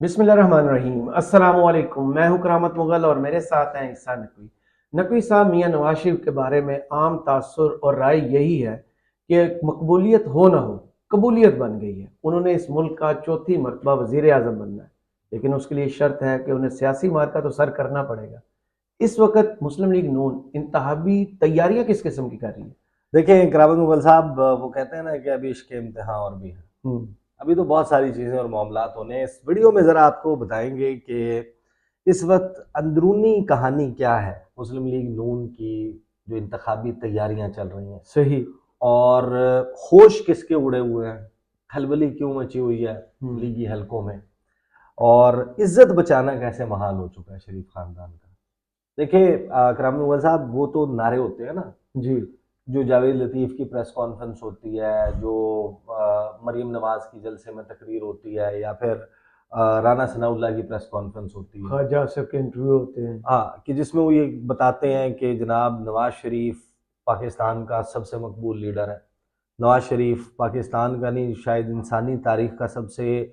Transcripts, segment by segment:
बिस्मिल्लाहिर्रहमानिर्रहीम। अस्सलामुअलैकुम। मैं हूं करामत मुगल और मेरे साथ हैं ईसा नकवी। नकवी साहब, मियां नवाज शरीफ के बारे में आम तासुर और राय यही है कि मकबूलियत हो ना हो, कबूलियत बन गई है। उन्होंने इस मुल्क का चौथी मरतबा वजीर आजम बनना है, लेकिन उसके लिए शर्त है कि उन्हें सियासी मार्का तो सर करना पड़ेगा। इस वक्त मुस्लिम लीग नून इंतहाबी तैयारियां किस किस्म की कर रही है? देखिए करावत मुगल साहब, वो कहते हैं ना कि अभी इश्क इम्तिहान और भी है। हम्म। अभी तो बहुत सारी चीजें और मामलात होने हैं। इस वीडियो में जरा आपको बताएंगे कि इस वक्त अंदरूनी कहानी क्या है मुस्लिम लीग नून की, जो इंतखाबी तैयारियां चल रही हैं, सही। और होश किसके उड़े हुए हैं, खलबली क्यों मची हुई है लीगी हलकों में, और इज्जत बचाना कैसे महाल हो चुका है शरीफ खानदान का। देखिए करावत मुगल साहब, वो तो नारे होते हैं ना, जी। जो जावेद लतीफ़ की प्रेस कॉन्फ्रेंस होती है, जो मरीम नवाज की जलसे में तकरीर होती है, या फिर राना सनाउल्लाह की प्रेस कॉन्फ्रेंस होती है, ख्वाजा साहब के इंटरव्यू होते हैं। हाँ, कि जिसमें वो ये बताते हैं कि जनाब नवाज शरीफ पाकिस्तान का सबसे मकबूल लीडर है। नवाज शरीफ पाकिस्तान का नहीं, शायद इंसानी तारीख का सबसे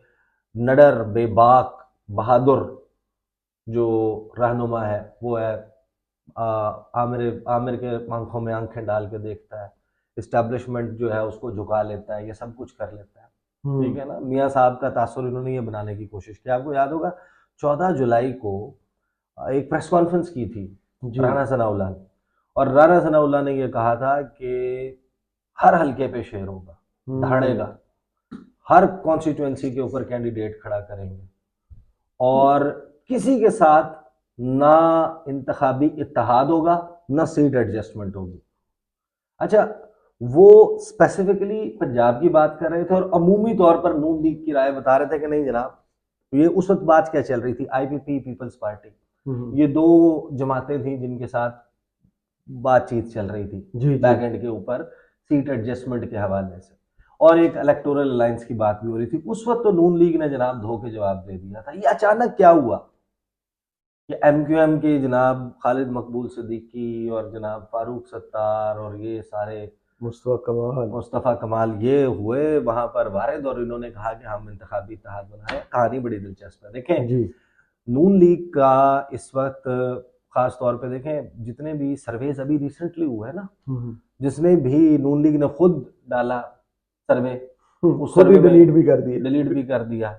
नडर, बेबाक, बहादुर जो रहनुमा है वो है। आमिर आमिर के आंखों में आंखें डाल के देखता है, इस्टेब्लिशमेंट जो है उसको झुका लेता है, ये सब कुछ कर लेता है। ठीक है ना। मियाँ साहब का तासुर इन्होंने ये बनाने की कोशिश की। आपको याद होगा 14 जुलाई को एक प्रेस कॉन्फ्रेंस की थी जी। राना सनाउल्लाह ने, और राना सनाउल्लाह ने ये कहा था कि हर हलके पे शेर होगा, हम्म। धड़ेगा, हर कॉन्स्टिट्यूएंसी के ऊपर कैंडिडेट खड़ा करेंगे, और किसी के साथ ना इंतखाबी इत्तेहाद होगा, ना सीट एडजस्टमेंट होगी। अच्छा, वो स्पेसिफिकली पंजाब की बात कर रहे थे और अमूमी तौर पर नून लीग की राय बता रहे थे कि नहीं जनाब, ये उस वक्त बात क्या चल रही थी, आईपीपी पीपल्स पार्टी, ये दो जमातें थी जिनके साथ बातचीत चल रही थी जी जी। बैक एंड के ऊपर, सीट एडजस्टमेंट के हवाले से, और एक इलेक्टोरल अलायंस की बात भी हो रही थी। उस वक्त तो नून लीग ने जनाब धो के जवाब दे दिया था। ये अचानक क्या हुआ कि एमक्यूएम के जनाब खालिद मकबूल सिद्दीकी और जनाब फारूक सत्तार और ये सारे मुस्तफ़ा कमाल ये हुए वहां पर वारिद, और इन्होंने कहा कि हम इंतखाबी इत्तेहाद बनाए। कहानी बड़ी दिलचस्प है। देखें, जी। नून लीग का इस वक्त खास तौर पे देखें, जितने भी सर्वेज अभी रिसेंटली हुए हैं ना, जिसमें भी नून लीग ने खुद डाला सर्वे, उस खुद ही सर्वे डिलीट में भी कर दिए। डिलीट भी कर दिया।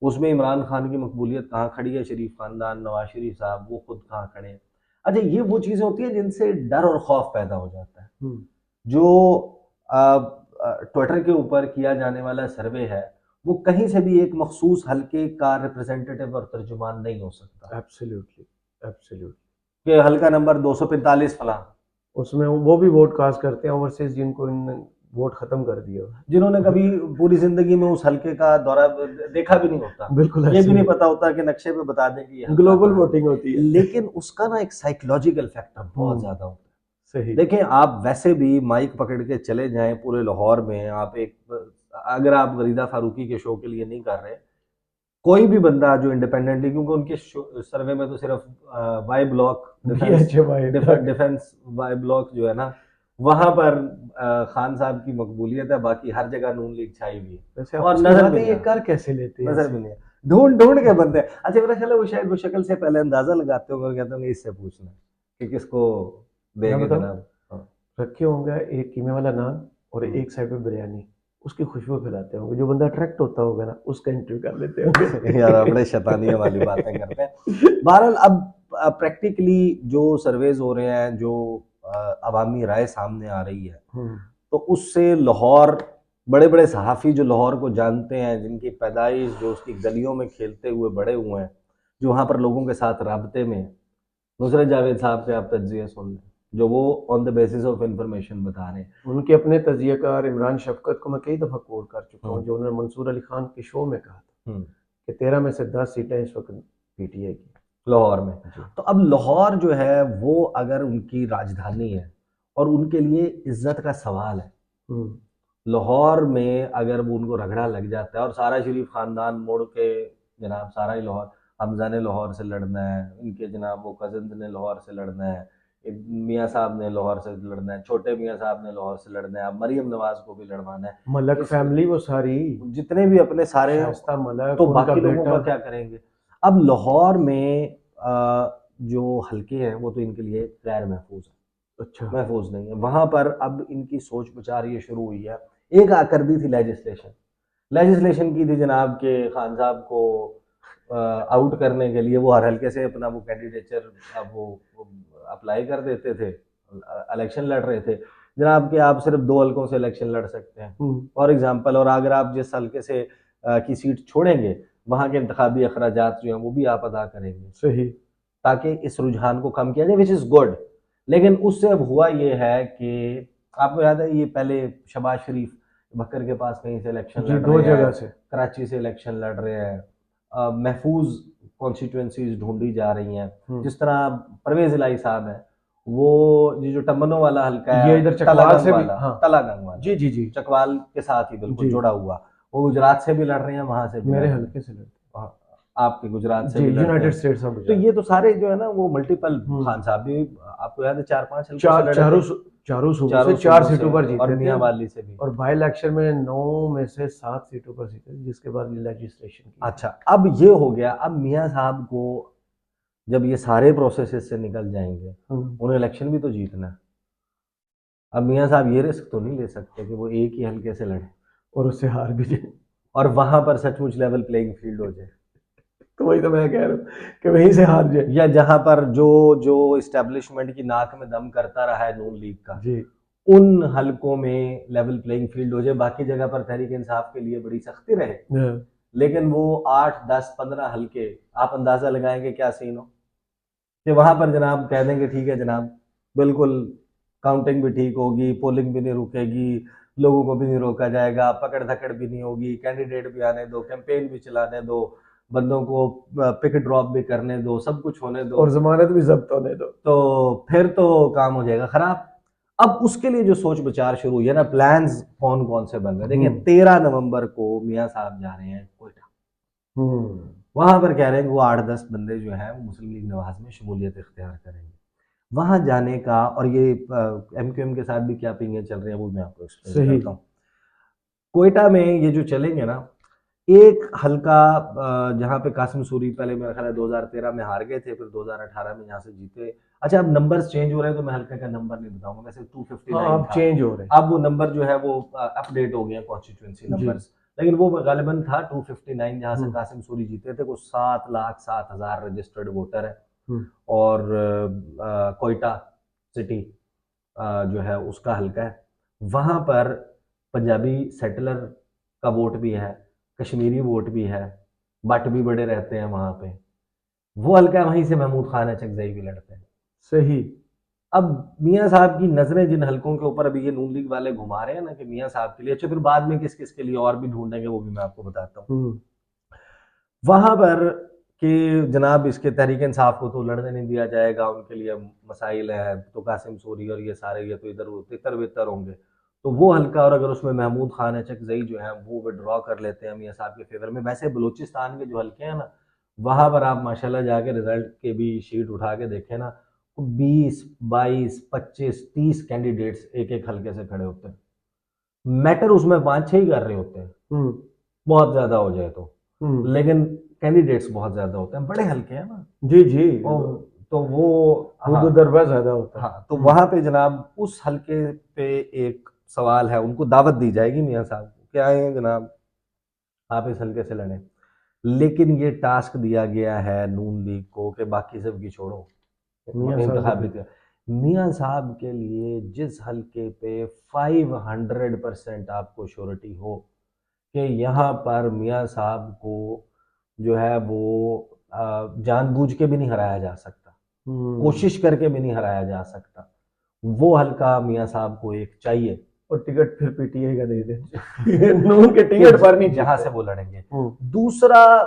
उसमें इमरान खान की मकबूलियत कहाँ खड़ी है, शरीफ खानदान, नवाज शरीफ साहब वो खुद कहाँ खड़े हैं। अच्छा, ये वो चीजें होती है जिनसे डर और खौफ पैदा हो जाता है। जो ट्विटर के ऊपर किया जाने वाला सर्वे है, वो कहीं से भी एक मखसूस हल्के का रिप्रेजेंटेटिव और तर्जुमान नहीं हो सकता। एब्सोल्युटली। एब्सोल्युटली। कि हल्का नंबर 245 फला, उसमें वो भी वोट कास्ट करते हैं ओवरसीज, जिनको इन वोट खत्म कर दिया। जिन्होंने कभी पूरी जिंदगी में उस हल्के का दौरा देखा भी नहीं होता, बिल्कुल ये ऐसे भी नहीं ही। पता होता कि नक्शे पे बता दें कि ये हल्का ग्लोबल कहाँ वोटिंग होती है, है। लेकिन उसका ना एक साइकोलॉजिकल फैक्टर बहुत ज्यादा होता है। सही। देखें, आप वैसे भी माइक पकड़ के चले जाएं पूरे लाहौर में, आप एक, अगर आप वरीदा फारूकी के शो के लिए नहीं कर रहे, कोई भी बंदा जो इंडिपेंडेंटली, क्योंकि उनके सर्वे में तो सिर्फ वाई ब्लॉक डिफेंस, BHY तक। डिफेंस वाई ब्लॉक जो है ना, वहां पर खान साहब की मकबूलियत है, बाकी हर जगह नून लीग छाई हुई है, वैसे और आपको नजर बात भी है, नहीं ये आ कर कैसे लेते हैं नजर ऐसे? भी नहीं है। ढूंढ ढूंढ के बनते हैं। अच्छा, मेरा ख्याल है वो शायद वो शक्ल से पहले अंदाजा लगाते होंगे और कहते होंगे इससे पूछना कि किसको मैं देंगे बताऊं, जनाब। हाँ। रखे होंगे एक कीमे वाला नान और एक साइड पे बिरयानी, उसकी खुशबू फैलाते होंगे। जो बंदा अट्रैक्ट होता होगा ना, उसका इंटरव्यू कर लेते यार आप बड़े होंगे। शैतानियों वाली बातें करते हैं। बहरहाल, अब प्रैक्टिकली जो सर्वेज हो रहे हैं, जो अवामी राय सामने आ रही है, तो उससे लाहौर, बड़े बड़े सहाफ़ी जो लाहौर को जानते हैं, जिनकी पैदाइश जो उसकी गलियों में खेलते हुए बड़े हुए हैं, जो वहाँ पर लोगों के साथ राब्ते में हैं, नुसरत जावेद साहब के आप तज्ज़िये सुन लें, जो वो on the basis of information बता रहे हैं। उनके अपने तजिएकार इमरान शफकत को मैं कई दफ़ा कोट कर चुका हूँ, हम्म, जो उन्होंने मंसूर अली खान के शो में कहा था हम्म, कि 13 में से 10 सीटें इस वक्त पीटीआई की। लाहौर में। जी। तो अब लाहौर जो है वो अगर उनकी राजधानी है और उनके लिए इज्जत का सवाल है, लाहौर में अगर वो उनको रगड़ा लग जाता है और सारा शरीफ खानदान मुड़ के, जनाब सारा ही लाहौर, हमजा ने लाहौर से लड़ना है, इनके जनाब वो कजिन ने लाहौर से लड़ना है, मियाँ साहब ने लाहौर से लड़ना है, छोटे मियाँ साहब ने लाहौर से लड़ना है, अब मरियम नवाज को भी लड़वाना है, मलक इस फैमिली वो सारी, जितने भी अपने सारे, शाइस्ता मलक, तो उनका बाकी लोगों बेटा। का क्या करेंगे। अब लाहौर में जो हल्के हैं वो तो इनके लिए गैर महफूज है, अच्छा। महफूज नहीं है। वहां पर अब इनकी सोच विचार ये शुरू हुई है, एक कर दी थी लेजिस्लेशन की थी जनाब के खान साहब को आउट करने के लिए। वो हर हल्के से अपना वो कैंडिडेचर अब वो अप्लाई कर देते थे, इलेक्शन लड़ रहे थे जनाब कि आप सिर्फ 2 हल्कों से इलेक्शन लड़ सकते हैं फॉर एग्जांपल, और अगर आप जिस हल्के से की सीट छोड़ेंगे वहां के इंतखाबी अखराजात जो हैं वो भी आप अदा करेंगे, सही। ताकि इस रुझान को कम किया जाए, विच इज़ गुड। लेकिन उससे अब हुआ ये है कि आपको याद है ये पहले शहबाज शरीफ बकर के पास कहीं से इलेक्शन जी, लड़ 2 रहे जगह हैं, से। कराची से इलेक्शन लड़ रहे हैं, महफूज कॉन्स्टिट्यूंसीज ढूंढी जा रही हैं। जिस तरह परवेज इलाही साहब है, वो ये जो टम्बनो वाला हल्का ये है, इधर चकवाल तलागंग से भी, वाला, हाँ। तलागंग वाला, जी जी जी चकवाल के साथ ही बिल्कुल जी, जुड़ा हुआ, वो गुजरात से भी लड़ रहे हैं, वहां से भी लड़ मेरे रहे हैं। हल्के से लड़ते हाँ, आपके गुजरात से जी, भी लड़ते यूनाइटेड हैं। स्टेट्स ऑफ तो गुजरात। ये तो सारे जो है ना वो मल्टीपल, हम्म। खान साहब भी आपको याद है 4-5 हल्कों से लड़े चारों थे, चारों सूबों से चारों 4 सूबों सीटों से, पर और जीते थे, मियाँ वाली से भी। और बाई इलेक्शन में 9 में से 7 सीटों पर जीते थे, जिसके बाद लेजिस्लेशन की। अच्छा, अब ये हो गया, अब मियाँ साहब को जब ये सारे प्रोसेसेस से निकल जाएंगे, उन्हें इलेक्शन भी तो जीतना है। अब मियाँ साहब ये रिस्क तो नहीं ले सकते कि वो एक ही हल्के से लड़े और उससे हार भी जाए। और वहां पर सचमुच लेवल प्लेइंग फील्ड हो जाए, तो वही तो मैं कह रहा हूँ कि वहीं से हार जाए। या जहां पर जो जो इस्टेब्लिशमेंट की नाक में दम करता रहा है नून लीग का, जी। उन हलकों में लेवल प्लेइंग फील्ड हो जाए, बाकी जगह पर तहरीक इंसाफ के लिए बड़ी सख्ती रहे, हाँ। लेकिन वो 8-10-15 हलके आप अंदाजा लगाएंगे क्या सीन हो कि वहां पर जनाब कह देंगे ठीक है जनाब, बिल्कुल काउंटिंग भी ठीक होगी, पोलिंग भी नहीं रुकेगी, लोगों को भी नहीं रोका जाएगा, पकड़ धकड़ भी नहीं होगी, कैंडिडेट भी आने दो, कैंपेन भी चलाने दो, बंदों को पिक ड्रॉप भी करने दो, सब कुछ होने दो, और जमानत भी जब्त होने दो, तो फिर तो काम हो जाएगा खराब। अब उसके लिए जो सोच विचार शुरू हुई है ना, प्लान्स कौन कौन से बन रहे हैं। देखिए 13 नवंबर को मियाँ साहब जा रहे हैं कोयटा, वहां पर कह रहे हैं कि वो 8-10 बंदे जो है वो मुस्लिम लीग नवाज में शमूलियत इख्तियार करेंगे। वहां जाने का, और ये MQM के साथ भी क्या पिंगे चल रही हैं वो मैं आपको एक्सप्लेन सही। करता हूँ। कोयटा में ये जो चलेंगे ना, एक हल्का जहाँ पे कासिम सूरी पहले मेरा ख्याल है 2013 में हार गए थे, फिर 2018 में यहाँ से जीते। अच्छा, अब नंबर्स चेंज हो रहे हैं तो मैं हल्के का नंबर नहीं बताऊंगा, वैसे 259 हाँ, अब था, चेंज हो रहे अब वो नंबर जो है वो अपडेट हो गया कॉन्स्टिट्यूंसी जी। नंबर्स, लेकिन वो गालिबन था 259 जहाँ से हम्म। कासिम सूरी जीते थे। वो 7,07,000 रजिस्टर्ड वोटर है, हम्म। और कोयटा सिटी जो है उसका हल्का है। वहां पर पंजाबी सेटलर का वोट भी है, कश्मीरी वोट भी है, बट भी बड़े रहते हैं वहां पे, वो हल्का है। वहीं से महमूद खान अचकजई भी लड़ते हैं। सही। अब मियाँ साहब की नजरें जिन हलकों के ऊपर अभी ये नून लीग वाले घुमा रहे हैं ना कि मियाँ साहब के लिए, अच्छा फिर बाद में किस किस के लिए और भी ढूंढेंगे वो भी मैं आपको बताता हूँ। वहां पर कि जनाब इसके तहरीक इंसाफ को तो लड़ने नहीं दिया जाएगा, उनके लिए मसाइल है, तो कासिम सूरी और ये सारे ये तो इधर तितर बितर होंगे, तो वो हल्का, और अगर उसमें महमूद खान अचकजई जो है वो विड्रॉ कर लेते हैं मियाँ साहब के फेवर में। वैसे बलूचिस्तान के जो हल्के हैं ना, वहां पर आप माशाल्लाह जाके रिजल्ट के भी शीट उठा के देखें ना, 20, 22, 25, 30 कैंडिडेट्स एक एक हल्के से खड़े होते हैं, मैटर उसमें 5-6 ही कर रहे होते हैं, बहुत ज्यादा हो जाए तो, लेकिन कैंडिडेट्स बहुत ज्यादा होते हैं, बड़े हल्के हैं ना। जी जी, तो वो, हाँ, दरबार ज्यादा होता है। हाँ, तो वहां पे जनाब उस हल्के पे एक सवाल है, उनको दावत दी जाएगी मियाँ साहब को, क्या है जनाब आप इस हल्के से लड़े, लेकिन ये टास्क दिया गया है नून लीग को कि बाकी सब की छोड़ो, इंतखाबी मियाँ साहब के लिए जिस हल्के पे 500% आपको श्योरिटी हो कि यहाँ पर मियाँ साहब को जो है वो जानबूझ के भी नहीं हराया जा सकता, कोशिश करके भी नहीं हराया जा सकता, वो हल्का मियाँ साहब को एक चाहिए, और टिकट फिर PTI का दे दे। नून के टिकट पर नहीं, जहां से वो लड़ेंगे। दूसरा,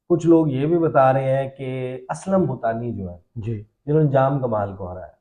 कुछ लोग ये भी बता रहे हैं कि असलम भूतानी जो है जी, जिन्होंने जाम कमाल को हराया,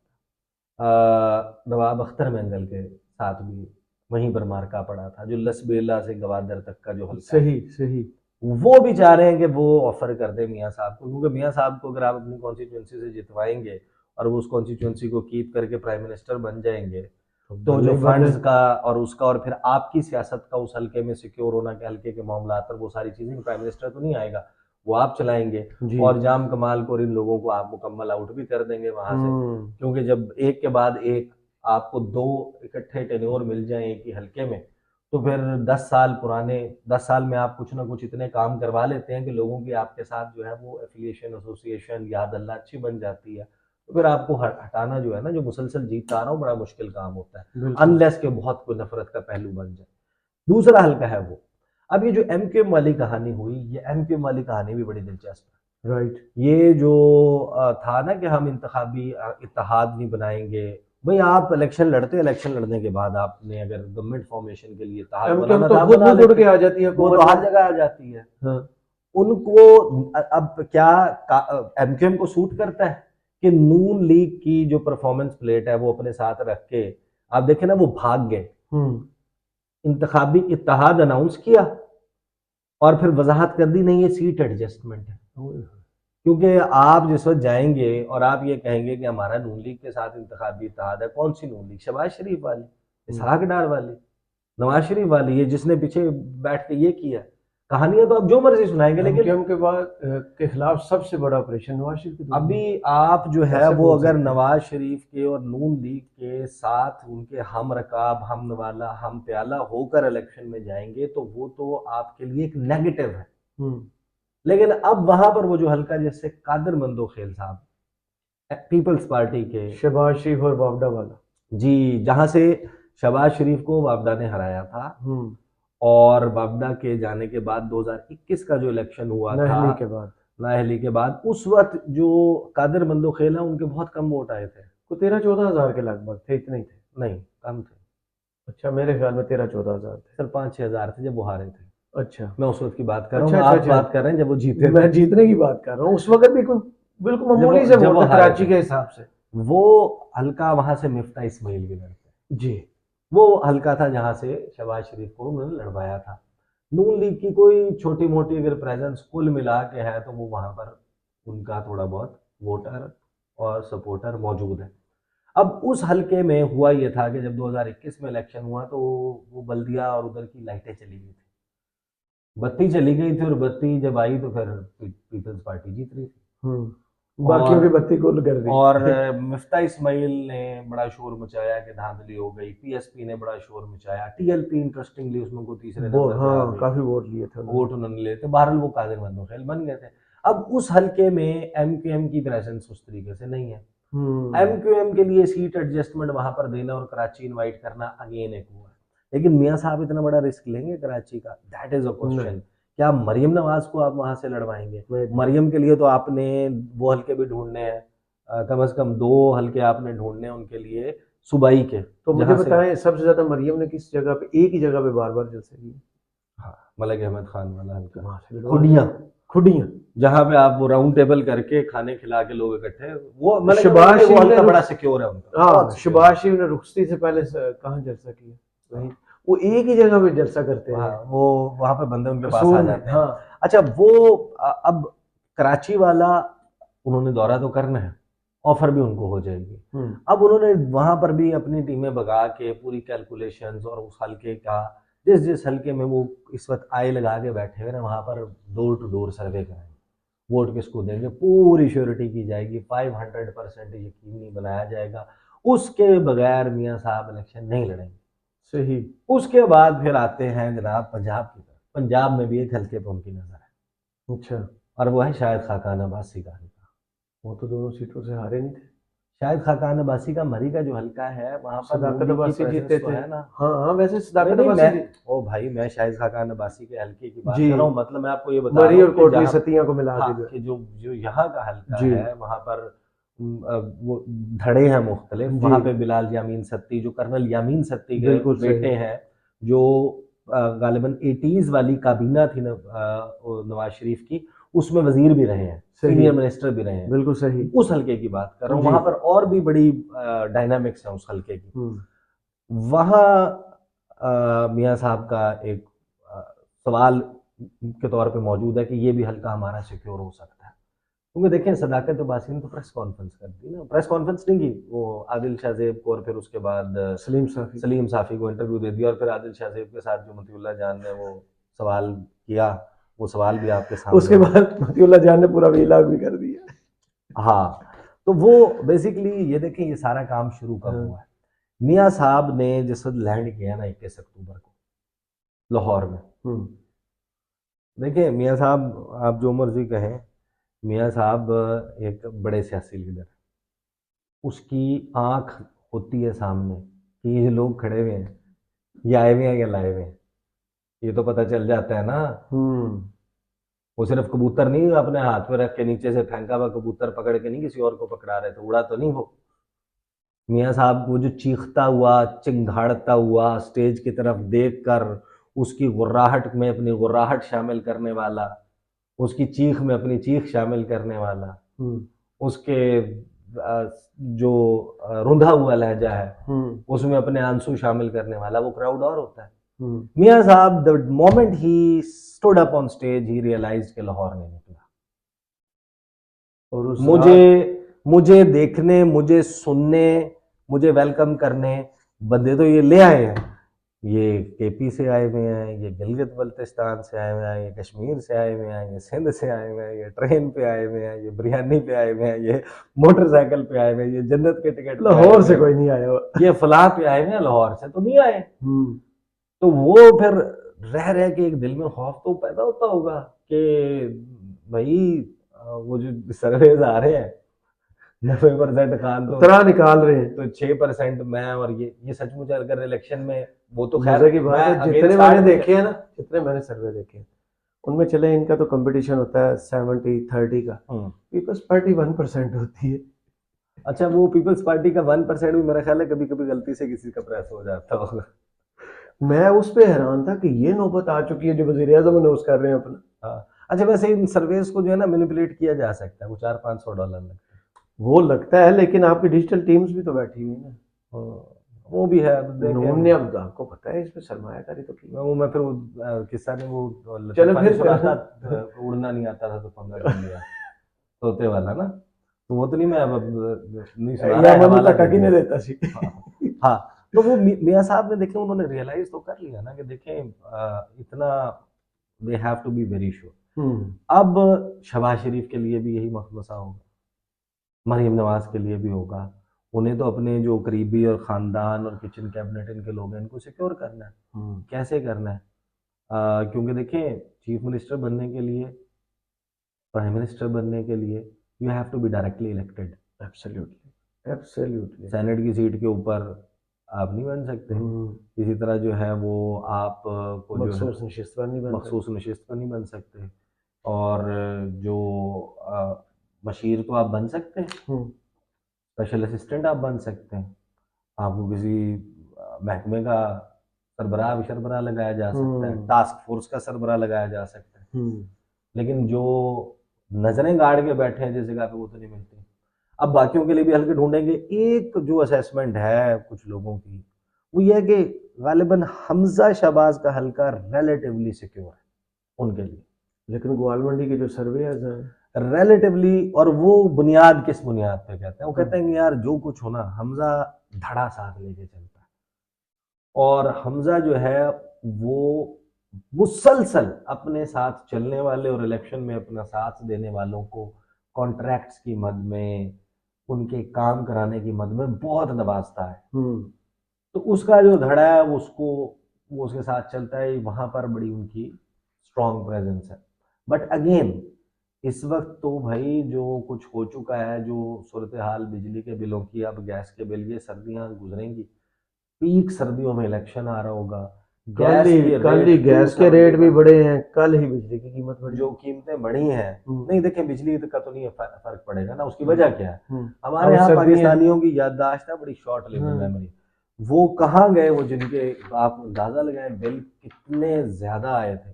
नवाब अख्तर मेंगल के साथ भी वहीं पर मार्का पड़ा था, जो लसबेला से गवादर तक का जो हल्का, सही सही, वो भी चाह रहे हैं कि वो ऑफर कर दे मियाँ साहब को, क्योंकि मियाँ साहब को अगर आप अपनी कॉन्स्टिट्यूंसी से जितवाएंगे और वो उस कॉन्स्टिट्यूंसी को कीप करके प्राइम मिनिस्टर बन जाएंगे, तो बल्ले जो बल्ले। फंड्स का और उसका और फिर आपकी सियासत का उस हल्के में सिक्योर होना के हल्के के मामला पर वो सारी चीजें, प्राइम मिनिस्टर तो नहीं आएगा, वो आप चलाएंगे। जी। और जाम कमाल को और इन लोगों को आप मुकम्मल आउट भी कर देंगे वहां से, हम्म। क्योंकि जब एक के बाद एक आपको दो इकट्ठे टेन्योर मिल जाए एक ही हल्के में, तो फिर 10 साल पुराने 10 साल में आप कुछ ना कुछ इतने काम करवा लेते हैं कि लोगों की आपके साथ जो है वो एफिलिएशन, एसोसिएशन, याद अल्लाह अच्छी बन जाती है। तो फिर आपको हटाना जो है ना, जो मुसलसल जीतता आ रहा हूँ, बड़ा मुश्किल काम होता है, बिल्कुल। अनलेस के बहुत कोई नफरत का पहलू बन जाए। दूसरा हल्का है वो, अब ये जो एमक्यूएम वाली कहानी हुई, ये एमक्यूएम वाली कहानी भी बड़ी दिलचस्प है। राइट। ये जो था ना कि हम इंतखाबी इत्तेहाद नहीं बनाएंगे, भाई आप इलेक्शन लड़ते, इलेक्शन लड़ने के बाद आपने अगर गवर्नमेंट फॉर्मेशन के लिए इत्तेहाद एमक्यूएम बनाना तो था खुद बना भी जुड़ लेते, के आ जाती है वो हुकूमत तो हर में। जगह आ जाती है। हाँ। उनको अब क्या एमक्यूएम को सूट करता है कि नून लीग की जो परफॉर्मेंस प्लेट है वो अपने साथ रख के, आप देखें ना, वो भाग गए, इंतखाबी इत्तेहाद अनाउंस किया और फिर वजाहत कर दी नहीं ये सीट एडजस्टमेंट है। क्योंकि आप जिस वक्त जाएंगे और आप ये कहेंगे कि हमारा नून लीग के साथ इंतखाबी इत्तेहाद है, कौन सी नून लीग? शहबाज शरीफ वाली, इसहाक डार वाली, नवाज शरीफ वाली, ये जिसने पीछे बैठ के ये किया। कहानियां तो आप जो मर्जी सुनाएंगे, लेकिन एमक्यूएम के बाद के खिलाफ सबसे बड़ा ऑपरेशन नवाज शरीफ की अभी आप जो है कैसे वो बोल अगर सकते हैं? नवाज शरीफ के और नून लीग के साथ उनके हम रकाब, हम नवाला, हम प्याला होकर इलेक्शन में जाएंगे तो वो तो आपके लिए एक नेगेटिव है। लेकिन अब वहां पर वो जो हल्का, जैसे कादिर मंदोखेल साहब, पीपल्स पार्टी के, शहबाज शरीफ और बावडा वाला, जी, जहां से शहबाज शरीफ को बावडा ने हराया था, और बावडा के जाने के बाद 2021 का जो इलेक्शन हुआ था, नाहली के बाद, नाहली के बाद, उस वक्त जो कादिर मंदोखेल है उनके बहुत कम वोट आए थे, वो 13-14 हजार के लगभग थे, इतने ही थे। नहीं कम थे, अच्छा, मेरे ख्याल में 13-14 हजार थे। सर 5-6 हजार थे जब वो हारे थे। अच्छा। मैं उस वक्त की बात कर रहा अच्छा हूँ, अच्छा आप अच्छा। बात कर रहे हैं जब वो जीते थे। मैं जीतने की बात कर रहा हूँ, उस वक्त भी कोई बिल्कुल जब मामूली वो से जब वोट वो थे हारे कराची थे, के हिसाब से। वो हल्का वहां से मिफ्ता इस्माइल भी लड़ते, जी। वो हल्का था जहां से शहबाज शरीफ को उन्होंने लड़वाया था। नून लीग की कोई छोटी मोटी अगर प्रेजेंस कुल मिला के है तो वो वहां पर उनका थोड़ा बहुत वोटर और सपोर्टर मौजूद है। अब उस हल्के में हुआ ये था कि जब 2021 में इलेक्शन हुआ तो वो बल्दिया और उधर की लाइटें चली गई थी, बत्ती चली गई थी, और बत्ती जब आई तो फिर पीपल्स पार्टी जीत रही थी। बाकियों की और बत्ती गुल कर दी। और मिफ्ता इस्माइल ने बड़ा शोर मचाया कि धांधली हो गई, पीएसपी ने बड़ा शोर मचाया, टीएलपी इंटरेस्टिंगली उसमें को तीसरे वो नंबर पे आ हाँ, गई, काफी वोट लिए थे उन्होंने। वोट उन्होंने लिए थे, बहरहाल वो कादिर मंदोखेल बन गए थे। अब उस हल्के में एमक्यूएम की प्रेजेंस उस तरीके से नहीं है, एमक्यूएम के लिए सीट एडजस्टमेंट वहां पर देना और कराची इनवाइट करना अगेन एक हुआ, लेकिन मियां साहब इतना बड़ा रिस्क लेंगे कराची का? That is a question. क्या मरियम नवाज को आप वहां से लड़वाएंगे? मरियम के लिए तो आपने वो हल्के भी ढूंढने हैं, कम से कम 2 हल्के आपने ढूंढने हैं उनके लिए सूबाई के। तो मुझे बताएं, सबसे ज्यादा मरियम ने किस जगह पे, एक ही जगह पे बार बार जलसे किए? हाँ, मलिक अहमद खान वाला हल्का, वहां से खुडियां, खुडियां, जहां पे आप वो राउंड टेबल करके खाने खिला के लोग इकट्ठे, वो मलिक शहबाज वो हल्का शरीफ बड़ा सिक्योर है उनका, हाँ, बहुत secure है। शहबाज शरीफ ने रुखसती से पहले कहाँ जलसा किया? वहीं, वो एक ही जगह पे जलसा करते हैं, वो वहां पे बंदे उनके पास आ कसूर में। जाते हैं। हाँ। अच्छा, वो अब कराची वाला उन्होंने दौरा तो करना है, ऑफर भी उनको हो जाएगी। अब उन्होंने वहां पर भी अपनी टीमें भगा के पूरी कैलकुलेशंस, और उस हल्के का जिस जिस हल्के में वो इस वक्त आय लगा के बैठे हुए ना, वहां पर डोर टू डोर सर्वे कराएंगे, वोट किसको देंगे पूरी श्योरिटी की जाएगी, 500% यकीनी बनाया जाएगा, उसके बगैर मियाँ साहब इलेक्शन नहीं लड़ेंगे। सही। उसके बाद फिर आते हैं जनाब पंजाब की तरफ। पंजाब में भी एक हल्के पर उनकी नजर है, अच्छा। और वो है शायद खाकान अब्बासी का हल्का। वो तो दोनों सीटों से हारे नहीं थे। शायद खाकान अब्बासी का मरी का जो हल्का है वहां पर सदाकत नून लीग की अब्बासी जीते प्रेजेंस तो थे। है ना। हाँ हाँ, वैसे नहीं सदाकत नहीं, अब्बासी ओ भाई, मैं शायद खाकान अब्बासी के हल्के की बात जी, कर रहा हूँ, मतलब मैं आपको ये बता मरी रहा और हूँ कि कोटली जहाँ, सतिया को मिला हाँ, के जो कि जो जो यहाँ का हल्का जी है वहां पर वो धड़े हैं मुख्तलिफ, जी, वहां पे बिलाल यामीन सत्ती, जो कर्नल यामीन सत्ती के बिल्कुल बेटे सही। हैं, जो गालिबन 80s वाली काबीना थी नवाज शरीफ की, उसमें वजीर भी रहे हैं, सही, सीनियर मिनिस्टर भी रहे हैं, बिल्कुल सही। उस हल्के की बात कर रहा हूँ। जी। वहां पर और भी बड़ी डायनामिक्स है उस हल्के की। वहाँ मियाँ साहब का एक सवाल के तौर पे मौजूद है कि ये भी हल्का हमारा सिक्योर हो सकता है। क्योंकि देखें सदाकत अब्बासी ने तो प्रेस कॉन्फ्रेंस कर दी ना, प्रेस कॉन्फ्रेंस नहीं की, वो आदिल शाहजेब को और फिर उसके बाद सलीम साफी को इंटरव्यू दे दिया, और फिर आदिल शाहजेब के साथ जो मतीउल्लाह जान ने वो सवाल किया, वो सवाल भी आपके सामने उसके बाद मतीउल्लाह जान ने पूरा वीलॉग भी कर दिया। हाँ, तो वो बेसिकली ये देखें ये सारा काम शुरू कब हुआ है। मियाँ साहब ने जिस वक्त लैंड किया ना 21 अक्टूबर को लाहौर में, देखिए मियाँ साहब आप जो मर्जी कहें, मियाँ साहब एक बड़े सियासी लीडर हैं, उसकी आंख होती है सामने कि ये लोग खड़े हुए हैं, ये आए हुए हैं या लाए हुए हैं, ये तो पता चल जाता है ना। वो सिर्फ कबूतर नहीं अपने हाथ में रख के नीचे से फेंका हुआ कबूतर पकड़ के नहीं किसी और को पकड़ा रहे थे, उड़ा तो नहीं वो। मियाँ साहब वो जो चीखता हुआ चिंघाड़ता हुआ स्टेज की तरफ देखकर उसकी गुर्राहट में अपनी गुर्राहट शामिल करने वाला, उसकी चीख में अपनी चीख शामिल करने वाला, उसके जो रुंधा हुआ लहजा है उसमें अपने आंसू शामिल करने वाला वो क्राउड और होता है। मियाँ साहब द मोमेंट ही स्टूड अप ऑन स्टेज ही रियलाइज्ड कि लाहौर नहीं निकला। और मुझे देखने, मुझे सुनने, मुझे वेलकम करने बंदे तो ये ले आए हैं, ये केपी से आए हुए हैं, ये गिलगित बल्तिस्तान से आए हुए हैं, ये कश्मीर से आए हुए हैं, ये सिंध से आए हुए हैं, ये ट्रेन पे आए हुए हैं, ये बिरयानी पे आए हुए हैं, ये मोटरसाइकिल पे आए हुए हैं, ये जन्नत के टिकट लाहौर से कोई नहीं आया, ये फलाह पे आए हुए हैं, लाहौर से तो नहीं आए। तो वो फिर रह रह के एक दिल में खौफ तो पैदा होता होगा कि भाई वो जो सर्वेज आ रहे हैं 90% खान तो तरह निकाल रहे हैं, तो 6% मैं, और ये सचमुच अगर इलेक्शन में वो तो खैर की बात है। जितने मैंने देखे हैं ना, जितने मैंने सर्वे देखे हैं उनमें चले इनका तो कंपटीशन होता है 70-30 का, पीपल्स पार्टी 1% होती है। अच्छा, वो पीपल्स पार्टी का 1% भी मेरा ख्याल है कभी कभी गलती से किसी का प्रेस हो जाता होगा। मैं उस पे हैरान था कि ये नौबत आ चुकी है जो वजीर आज़म अनाउंस कर रहे हैं अपना। हाँ, अच्छा वैसे इन सर्वेस को जो है ना मैनिपुलेट किया जा सकता है, वो $400-500 लगता है, वो लगता है, लेकिन आपकी डिजिटल टीम्स भी तो बैठी हुई है ना। वो भी है, उन्होंने अब आपको पता है इसमें सरमायाकारी तो की। वो मैं फिर वो किस्सा ने वो चलो फिर सुनाता उड़ना नहीं आता था तो पंगा कर लिया तोते वाला ना, तो वो तो नहीं मैं अब नहीं सुना रहा, हवाला नहीं देता सी। हाँ, तो वो मियाँ साहब ने देखे उन्होंने रियलाइज तो कर लिया ना कि देखें इतना they have to be very sure. अब शहबाज शरीफ के लिए भी यही मसला होगा, मरीम नवाज के लिए भी होगा, उन्हें तो अपने जो करीबी और ख़ानदान और किचन कैबिनेट इनके लोग हैं इनको सिक्योर करना है। कैसे करना है? क्योंकि देखें चीफ मिनिस्टर बनने के लिए, प्राइम मिनिस्टर बनने के लिए you have to be directly elected. Absolutely senate की सीट के ऊपर आप नहीं बन सकते। इसी तरह जो है वो आप को जो मखसूस नशिस्त पर नहीं बन सकते, और जो मशीर तो आप बन सकते हैं, स्पेशल असिस्टेंट आप बन सकते हैं, आपको किसी महकमे का सरबराह विशरबराह लगाया जा सकता है, टास्क फोर्स का सरबराह लगाया जा सकता है, लेकिन जो नजरें गाड़ के बैठे हैं जिस जगह पे वो तो नहीं मिलती। अब बाकियों के लिए भी हल्के ढूंढेंगे। एक जो असेसमेंट है कुछ लोगों की वो ये है कि गालिबन हमजा शहबाज का हल्का रिलेटिवली सिक्योर है उनके लिए, लेकिन ग्वालमंडी के जो सर्वेयर्स हैं रिलेटिवली, और वो बुनियाद किस बुनियाद पे कहते हैं, वो कहते हैं कि यार जो कुछ हो ना हमजा धड़ा साथ लेके चलता है, और हमजा जो है वो मुसलसल अपने साथ चलने वाले और इलेक्शन में अपना साथ देने वालों को कॉन्ट्रैक्ट्स की मद में, उनके काम कराने की मद में बहुत नवाजता है। तो उसका जो धड़ा है उसको वो उसके साथ चलता है, वहां पर बड़ी उनकी स्ट्रॉन्ग प्रेजेंस है। बट अगेन इस वक्त तो भाई जो कुछ हो चुका है, जो सूरत हाल बिजली के बिलों की, अब गैस के बिल, ये सर्दियां गुजरेंगी, पीक सर्दियों में इलेक्शन आ रहा होगा, कल ही गैस के रेट भी बढ़े हैं, कल ही बिजली की कीमत बढ़ी, जो कीमतें बढ़ी हैं। नहीं देखें बिजली का तो नहीं फर्क पड़ेगा ना, उसकी वजह क्या है? हमारे यहाँ पाकिस्तानियों की याददाश्त है बड़ी शॉर्ट लिविंग मेमोरी। वो कहाँ गए वो जिनके आप अंदाजा लगाएं बिल कितने ज्यादा आए थे,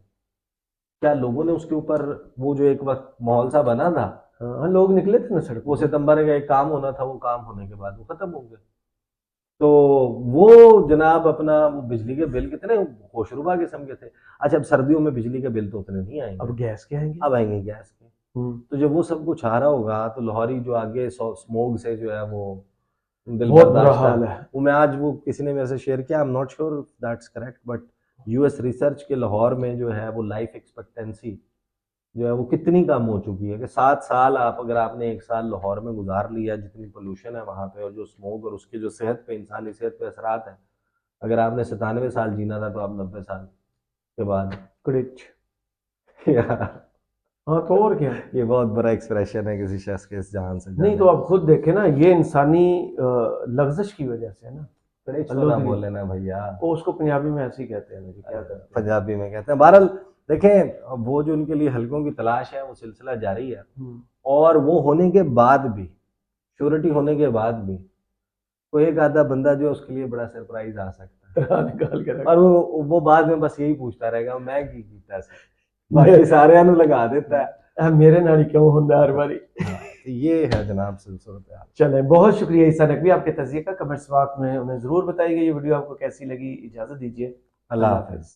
क्या लोगों ने उसके ऊपर वो जो एक वक्त माहौल सा बना था, लोग निकले थे ना सड़क, वो सितंबर का एक काम होना था, वो काम होने के बाद वो खत्म हो गए। तो वो जनाब अपना वो बिजली के बिल कितने होशरुबा किस्म के थे। अच्छा अब सर्दियों में बिजली के बिल तो उतने नहीं आएंगे, अब गैस के आएंगे, अब आएंगे गैस के। तो जब वो सब कुछ आ रहा होगा तो लाहौरी जो आगे स्मोग से जो है वो दिल बहुत बुरा बर्दाश्त हाल है। है। वो मैं आज वो किसी ने मेरे से शेयर किया, I am not sure that's correct, but US research के लाहौर में जो है वो लाइफ एक्सपेक्टेंसी जो है वो कितनी कम हो चुकी है कि 7 साल आप अगर आपने 1 साल लाहौर में गुजार लिया, जितनी पोल्यूशन है वहाँ पे और जो स्मोक और उसके जो सेहत पे, इंसानी सेहत पे असरात है, अगर आपने 97 साल जीना था तो आप 90 साल के बाद क्रिच। यार, हाँ तो और क्या। ये बहुत बड़ा एक्सप्रेशन है किसी शख्स के इस जहान से नहीं तो जाने। आप खुद देखें ना, ये इंसानी लफ्जिश की वजह से है ना। क्रिच ना आलूदगी। बोले ना भैया, वो उसको पंजाबी में ऐसे ही कहते हैं मुझे, क्या करते हैं। पंजाबी में कहते हैं। बहरहाल देखें, वो जो उनके लिए हलकों की तलाश है वो सिलसिला जारी है, और वो होने के बाद भी, श्योरिटी होने के बाद भी कोई एक आधा बंदा जो है उसके लिए बड़ा सरप्राइज आ सकता है, तरह निकाल के रख। और वो बाद में बस यही पूछता रहेगा मैं की कीता सी, बाकी सारे लगा देता है। मेरे नाल क्यों होंदा हर बारी। हाँ, तो ये है जनाब सिलसिला। चलें, बहुत शुक्रिया ईसा नकवी आपके तज़किए का। कमेंट्स बॉक्स में उन्हें ज़रूर बताइएगा ये वीडियो आपको कैसी लगी। इजाज़त दीजिए, अल्लाह हाफिज।